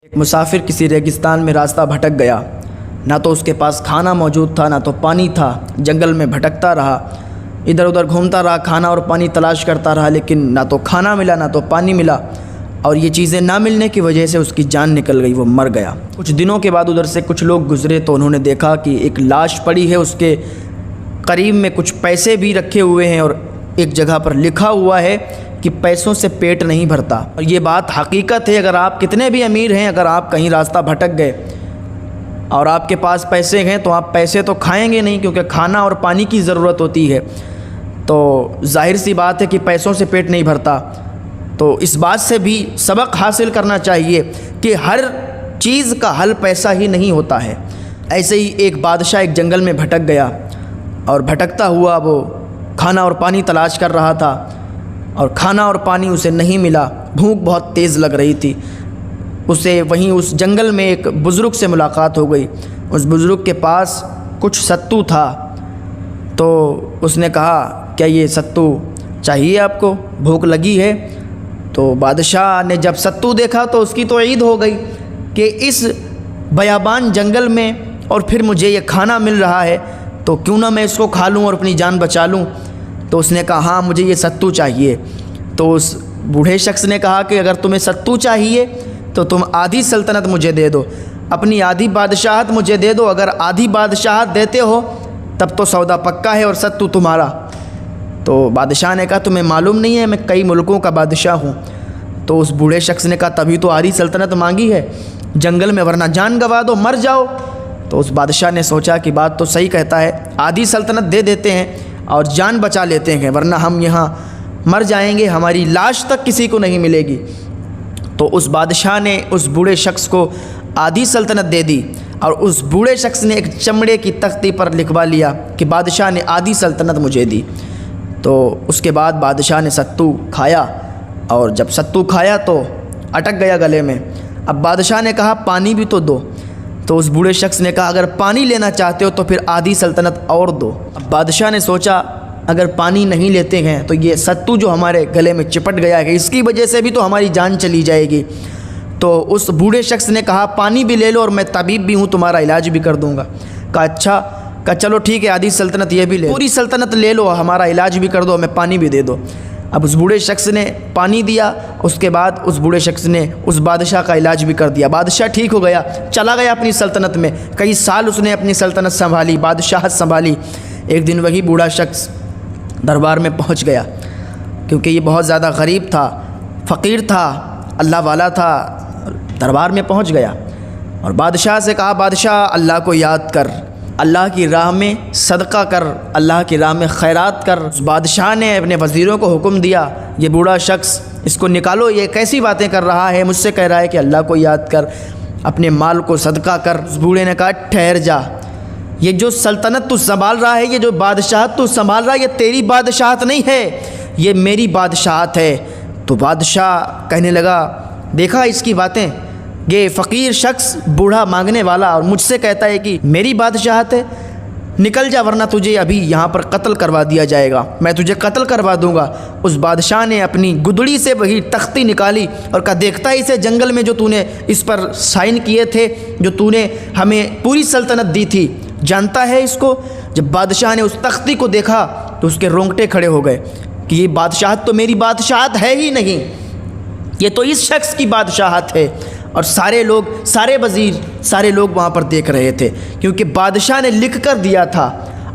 ایک مسافر کسی ریگستان میں راستہ بھٹک گیا۔ نہ تو اس کے پاس کھانا موجود تھا، نہ تو پانی تھا۔ جنگل میں بھٹکتا رہا، ادھر ادھر گھومتا رہا، کھانا اور پانی تلاش کرتا رہا، لیکن نہ تو کھانا ملا نہ تو پانی ملا، اور یہ چیزیں نہ ملنے کی وجہ سے اس کی جان نکل گئی، وہ مر گیا۔ کچھ دنوں کے بعد ادھر سے کچھ لوگ گزرے تو انہوں نے دیکھا کہ ایک لاش پڑی ہے، اس کے قریب میں کچھ پیسے بھی رکھے ہوئے ہیں، اور ایک جگہ پر لکھا ہوا ہے کہ پیسوں سے پیٹ نہیں بھرتا۔ اور یہ بات حقیقت ہے، اگر آپ کتنے بھی امیر ہیں، اگر آپ کہیں راستہ بھٹک گئے اور آپ کے پاس پیسے ہیں تو آپ پیسے تو کھائیں گے نہیں، کیونکہ کھانا اور پانی کی ضرورت ہوتی ہے، تو ظاہر سی بات ہے کہ پیسوں سے پیٹ نہیں بھرتا۔ تو اس بات سے بھی سبق حاصل کرنا چاہیے کہ ہر چیز کا حل پیسہ ہی نہیں ہوتا ہے۔ ایسے ہی ایک بادشاہ ایک جنگل میں بھٹک گیا، اور بھٹکتا ہوا وہ کھانا اور پانی تلاش کر رہا تھا، اور کھانا اور پانی اسے نہیں ملا۔ بھوک بہت تیز لگ رہی تھی اسے۔ وہیں اس جنگل میں ایک بزرگ سے ملاقات ہو گئی۔ اس بزرگ کے پاس کچھ ستو تھا، تو اس نے کہا کیا یہ ستو چاہیے آپ کو؟ بھوک لگی ہے؟ تو بادشاہ نے جب ستو دیکھا تو اس کی تو عید ہو گئی کہ اس بیابان جنگل میں اور پھر مجھے یہ کھانا مل رہا ہے، تو کیوں نہ میں اس کو کھا لوں اور اپنی جان بچا لوں۔ تو اس نے کہا ہاں مجھے یہ ستو چاہیے۔ تو اس بوڑھے شخص نے کہا کہ اگر تمہیں ستو چاہیے تو تم آدھی سلطنت مجھے دے دو، اپنی آدھی بادشاہت مجھے دے دو۔ اگر آدھی بادشاہت دیتے ہو تب تو سودا پکا ہے اور ستو تمہارا۔ تو بادشاہ نے کہا تمہیں معلوم نہیں ہے میں کئی ملکوں کا بادشاہ ہوں۔ تو اس بوڑھے شخص نے کہا تبھی تو آدھی سلطنت مانگی ہے جنگل میں، ورنہ جان گوا دو، مر جاؤ۔ تو اس بادشاہ نے سوچا کہ بات تو صحیح کہتا ہے، آدھی سلطنت دے دیتے ہیں اور جان بچا لیتے ہیں، ورنہ ہم یہاں مر جائیں گے، ہماری لاش تک کسی کو نہیں ملے گی۔ تو اس بادشاہ نے اس بوڑھے شخص کو آدھی سلطنت دے دی، اور اس بوڑھے شخص نے ایک چمڑے کی تختی پر لکھوا لیا کہ بادشاہ نے آدھی سلطنت مجھے دی۔ تو اس کے بعد بادشاہ نے ستو کھایا، اور جب ستو کھایا تو اٹک گیا گلے میں۔ اب بادشاہ نے کہا پانی بھی تو دو۔ تو اس بوڑھے شخص نے کہا اگر پانی لینا چاہتے ہو تو پھر آدھی سلطنت اور دو۔ اب بادشاہ نے سوچا اگر پانی نہیں لیتے ہیں تو یہ ستو جو ہمارے گلے میں چپٹ گیا ہے اس کی وجہ سے بھی تو ہماری جان چلی جائے گی۔ تو اس بوڑھے شخص نے کہا پانی بھی لے لو اور میں طبیب بھی ہوں، تمہارا علاج بھی کر دوں گا۔ کہا اچھا، کہا چلو ٹھیک ہے آدھی سلطنت یہ بھی لے، پوری سلطنت لے لو، ہمارا علاج بھی کر دو، ہمیں پانی بھی دے دو۔ اب اس بوڑھے شخص نے پانی دیا، اس کے بعد اس بوڑھے شخص نے اس بادشاہ کا علاج بھی کر دیا۔ بادشاہ ٹھیک ہو گیا، چلا گیا اپنی سلطنت میں۔ کئی سال اس نے اپنی سلطنت سنبھالی، بادشاہت سنبھالی۔ ایک دن وہی بوڑھا شخص دربار میں پہنچ گیا، کیونکہ یہ بہت زیادہ غریب تھا، فقیر تھا، اللہ والا تھا۔ دربار میں پہنچ گیا اور بادشاہ سے کہا بادشاہ اللہ کو یاد کر، اللہ کی راہ میں صدقہ کر، اللہ کی راہ میں خیرات کر۔ اس بادشاہ نے اپنے وزیروں کو حکم دیا یہ بوڑھا شخص اس کو نکالو، یہ کیسی باتیں کر رہا ہے، مجھ سے کہہ رہا ہے کہ اللہ کو یاد کر، اپنے مال کو صدقہ کر۔ اس بوڑھے نے کہا ٹھہر جا، یہ جو سلطنت تو سنبھال رہا ہے، یہ جو بادشاہت تو سنبھال رہا ہے، یہ تیری بادشاہت نہیں ہے، یہ میری بادشاہت ہے۔ تو بادشاہ کہنے لگا دیکھا اس کی باتیں، یہ فقیر شخص بوڑھا مانگنے والا اور مجھ سے کہتا ہے کہ میری بادشاہت ہے، نکل جا ورنہ تجھے ابھی یہاں پر قتل کروا دیا جائے گا، میں تجھے قتل کروا دوں گا۔ اس بادشاہ نے اپنی گدڑی سے وہی تختی نکالی اور کہا دیکھتا ہے اسے جنگل میں جو تو نے اس پر سائن کیے تھے، جو تو نے ہمیں پوری سلطنت دی تھی، جانتا ہے اس کو؟ جب بادشاہ نے اس تختی کو دیکھا تو اس کے رونگٹے کھڑے ہو گئے کہ یہ بادشاہت تو میری بادشاہت ہے ہی نہیں، یہ تو اس شخص کی بادشاہت ہے۔ اور سارے لوگ، سارے وزیر، سارے لوگ وہاں پر دیکھ رہے تھے، کیونکہ بادشاہ نے لکھ کر دیا تھا،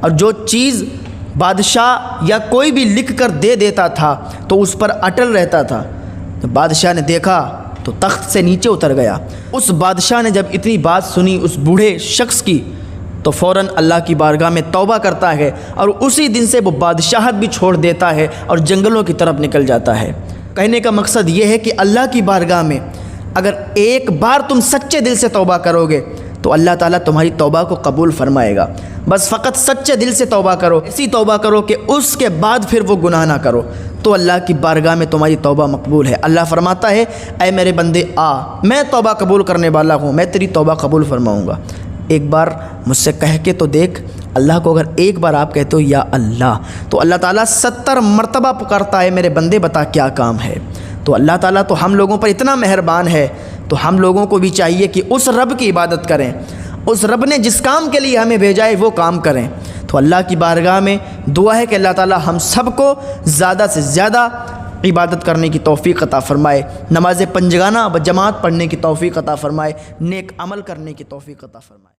اور جو چیز بادشاہ یا کوئی بھی لکھ کر دے دیتا تھا تو اس پر اٹل رہتا تھا۔ تو بادشاہ نے دیکھا تو تخت سے نیچے اتر گیا۔ اس بادشاہ نے جب اتنی بات سنی اس بوڑھے شخص کی تو فوراً اللہ کی بارگاہ میں توبہ کرتا ہے، اور اسی دن سے وہ بادشاہت بھی چھوڑ دیتا ہے اور جنگلوں کی طرف نکل جاتا ہے۔ کہنے کا مقصد یہ ہے کہ اللہ کی بارگاہ میں اگر ایک بار تم سچے دل سے توبہ کرو گے تو اللہ تعالیٰ تمہاری توبہ کو قبول فرمائے گا۔ بس فقط سچے دل سے توبہ کرو، ایسی توبہ کرو کہ اس کے بعد پھر وہ گناہ نہ کرو، تو اللہ کی بارگاہ میں تمہاری توبہ مقبول ہے۔ اللہ فرماتا ہے اے میرے بندے آ، میں توبہ قبول کرنے والا ہوں، میں تیری توبہ قبول فرماؤں گا۔ ایک بار مجھ سے کہہ کے تو دیکھ، اللہ کو اگر ایک بار آپ کہتے ہو یا اللہ، تو اللہ تعالیٰ 70 مرتبہ پکارتا ہے میرے بندے بتا کیا کام ہے۔ تو اللہ تعالیٰ تو ہم لوگوں پر اتنا مہربان ہے، تو ہم لوگوں کو بھی چاہیے کہ اس رب کی عبادت کریں، اس رب نے جس کام کے لیے ہمیں بھیجا ہے وہ کام کریں۔ تو اللہ کی بارگاہ میں دعا ہے کہ اللہ تعالی ہم سب کو زیادہ سے زیادہ عبادت کرنے کی توفیق عطا فرمائے، نماز پنجگانہ جماعت پڑھنے کی توفیق عطا فرمائے، نیک عمل کرنے کی توفیق عطا فرمائے۔